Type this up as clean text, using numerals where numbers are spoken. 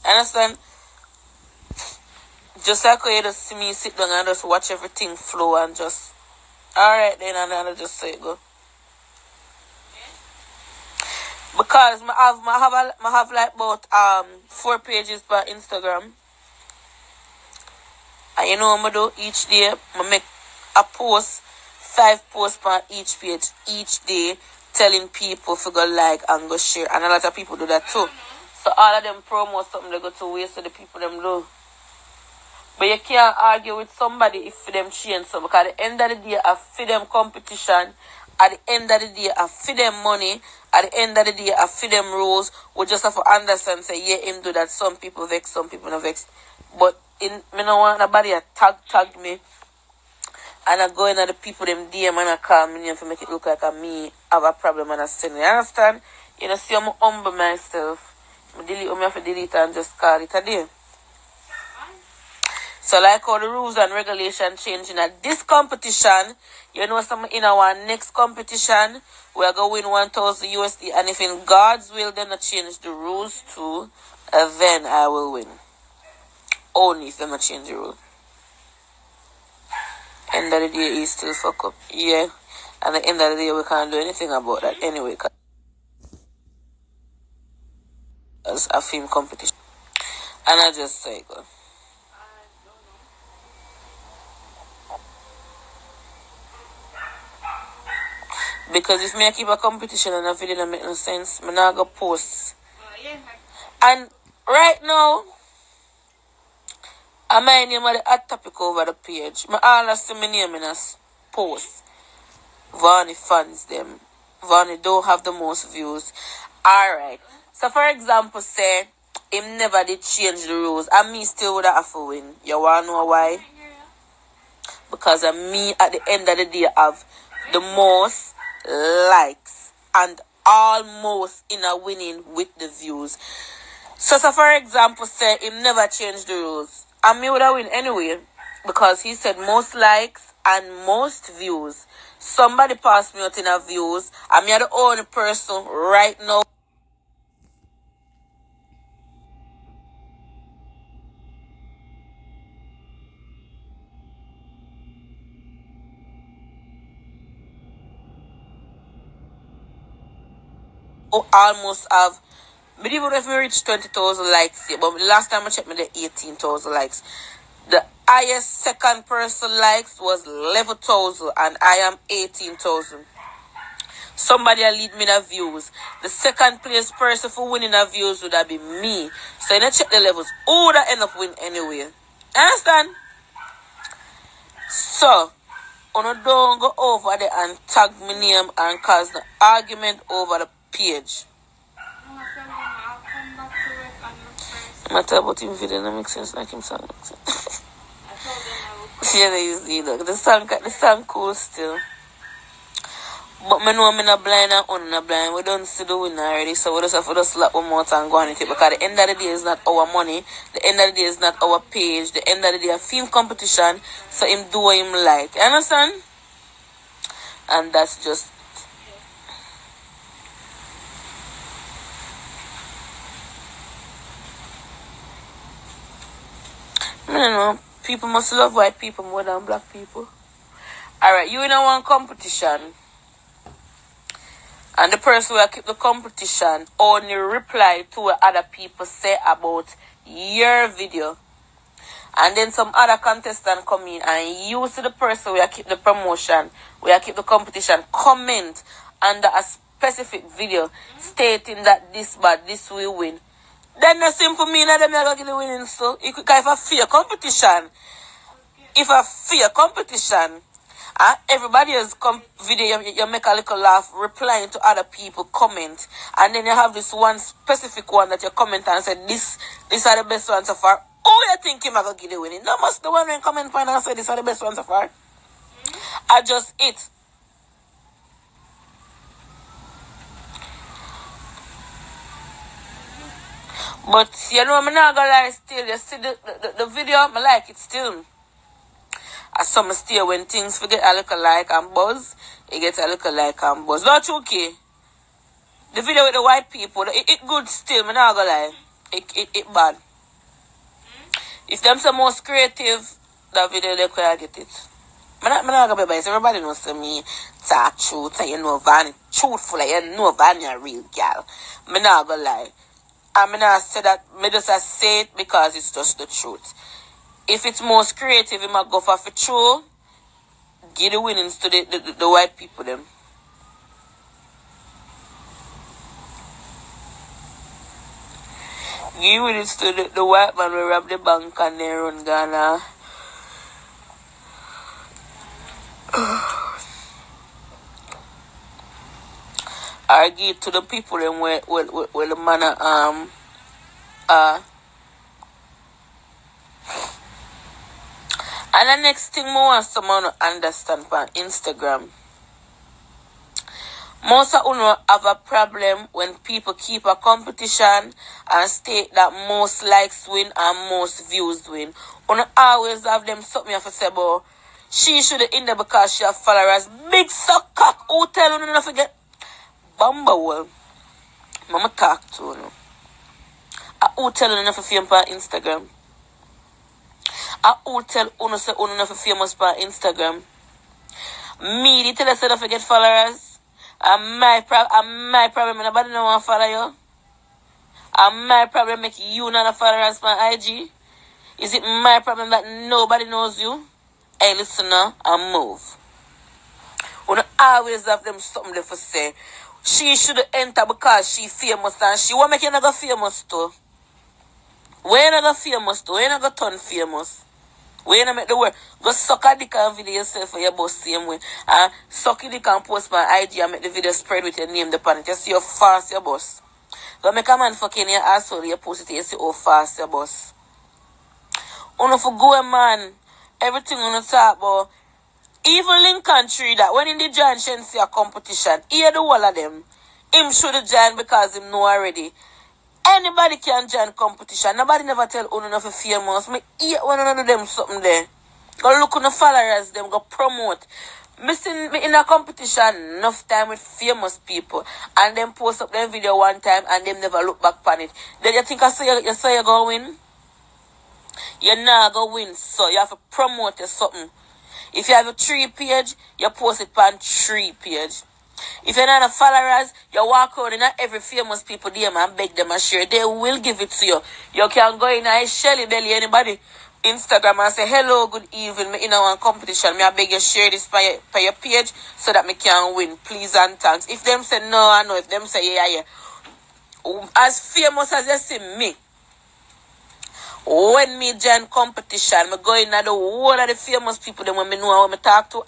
Understand? Just like how you just see me sit down and just watch everything flow and just, alright then, and then I just say go. Because I have like about 4 pages per Instagram. And you know what I do each day? I make a post, 5 posts per each page each day, telling people to go like and go share. And a lot of people do that too. So all of them promote something they go to waste, so the people them do. But you can't argue with somebody if them change something. Because at the end of the day, I feed them competition. At the end of the day, I feed them money. At the end of the day, I feed them rules. We just have to understand and say, yeah, him do that. Some people vex, some people not vex. But me no want nobody to tag me. And I go in at the people them DM and I call me name to make it look like me have a problem and I send it. You understand? You know, see I'm humble myself. I have to delete and just call it a day. So like how the rules and regulations changing at this competition, you know, some in our next competition, we are going to win 1,000 USD. And if in God's will, then I change the rules too, then I will win. Only if them change the rule. End of the day, he still fuck up. Yeah. And at the end of the day, we can't do anything about that anyway. As a film competition. And I just say, go. Because if me I keep a competition and a video don't make no sense, I'm not going to post. And right now, I'm my name of the hot topic over the page. I always see my name in a post. Ivany fans them. Ivany don't have the most views. Alright. So for example, say, him never did change the rules. And me still would have to win. You want to know why? Because me at the end of the day have the most likes and almost in a winning with the views. So for example, say him never changed the rules, and me would have win anyway because he said most likes and most views. Somebody passed me out in a views, and me are the only person right now almost have. Me even if we reach 20,000 likes here, but last time I checked, me the 18,000 likes. The highest second person likes was 11,000, and I am 18,000. Somebody will lead me in the views. The second place person for winning the views would have been me. So you check the levels. Who would end up win anyway? Understand? So, don't go over there and tag my name and cause the argument over the page. Matter about him video don't make sense like him song makes sense. Yeah, you see, look, the song cool still. But I know I'm not blind and not blind. We don't see the winner already, so we just have to just slap one more and go on it. Because at the end of the day is not our money. The end of the day is not our page. The end of the day a film competition. So him do what him like. You understand? And that's just I don't know. People must love white people more than black people. Alright, you in a one competition. And the person who keep the competition only reply to what other people say about your video. And then some other contestant come in and you see the person who keep the promotion, who keep the competition, comment under a specific video stating that this bad, this will win. Then the simple mean that them are going to get the winning. So if a fair competition, everybody has video, you make a little laugh, replying to other people comment, and then you have this one specific one that you comment and say this are the best ones so far. Who you think you are going to get the winning? No, must the one who comment and say these are the best ones so far. I just it. But you know, I'm not gonna lie still. You see the video, I like it still. As some still when things forget a little like and buzz, it gets a little like and buzz. Not okay. The video with the white people, it good still, I'm not gonna lie. It bad. If them some most creative, that video they could get it. I'm not gonna be biased. Everybody knows me talk truth and you know Vanya truthful and you know Vanya real girl. I'm not gonna lie. I'm not say that me just say it because it's just the truth. If it's most creative, it might go for true. Give the winnings to the white people them. Give winnings to the white man who rob the bank and they run Ghana. Or give to the people them where the man And the next thing I want someone to understand on Instagram. Most of you have a problem when people keep a competition and state that most likes win and most views win. You always have them something you have to say about she should in there because she have followers. Big suck cock. Who tell you not forget? Bumble. Mama talk to you. Who tell you not for fame on Instagram? Who tell you say you not for famous on Instagram? Me, they tell us not forget followers. My problem, nobody no want to follow you. And my problem make you not follow us on IG. Is it my problem that nobody knows you? Hey, listen now and move. We don't always have them something to say. She should enter because she famous and she won't make you not go famous too. Where you not go famous too? Where you not go turn famous? Where you not make the word? Go suck a dick and video yourself for your boss same way. And suck a dick and post my IG and make the video spread with your name upon it. You see how fast your boss. Go make a man fucking your asshole, you post it, you see how fast your boss. Uno for go man. Everything uno talk about. Even Lincoln3dot, when in the join see a competition, hear the whole of them. Him should join because him know already. Anybody can join competition. Nobody never tell uno not for famous. Me hear one of them something there. Go look on the followers, them go promote. Me in a competition enough time with famous people and them post up their video one time and them never look back on it. Then you think you say you're going to win? You're not going to win, so you have to promote your something. If you have a 3 page, you post it on 3 page. If you're not a followers, you walk around in every famous people DM and beg them and share. They will give it to you. You can go in a Shelly Belly, anybody, Instagram and say, hello, good evening, me in one competition. Me I beg you share this by your page so that me can win. Please and thanks. If them say no, I know. If them say yeah. As famous as you see me, when me join competition, me go in at the whole of the famous people them when me know how me talk to and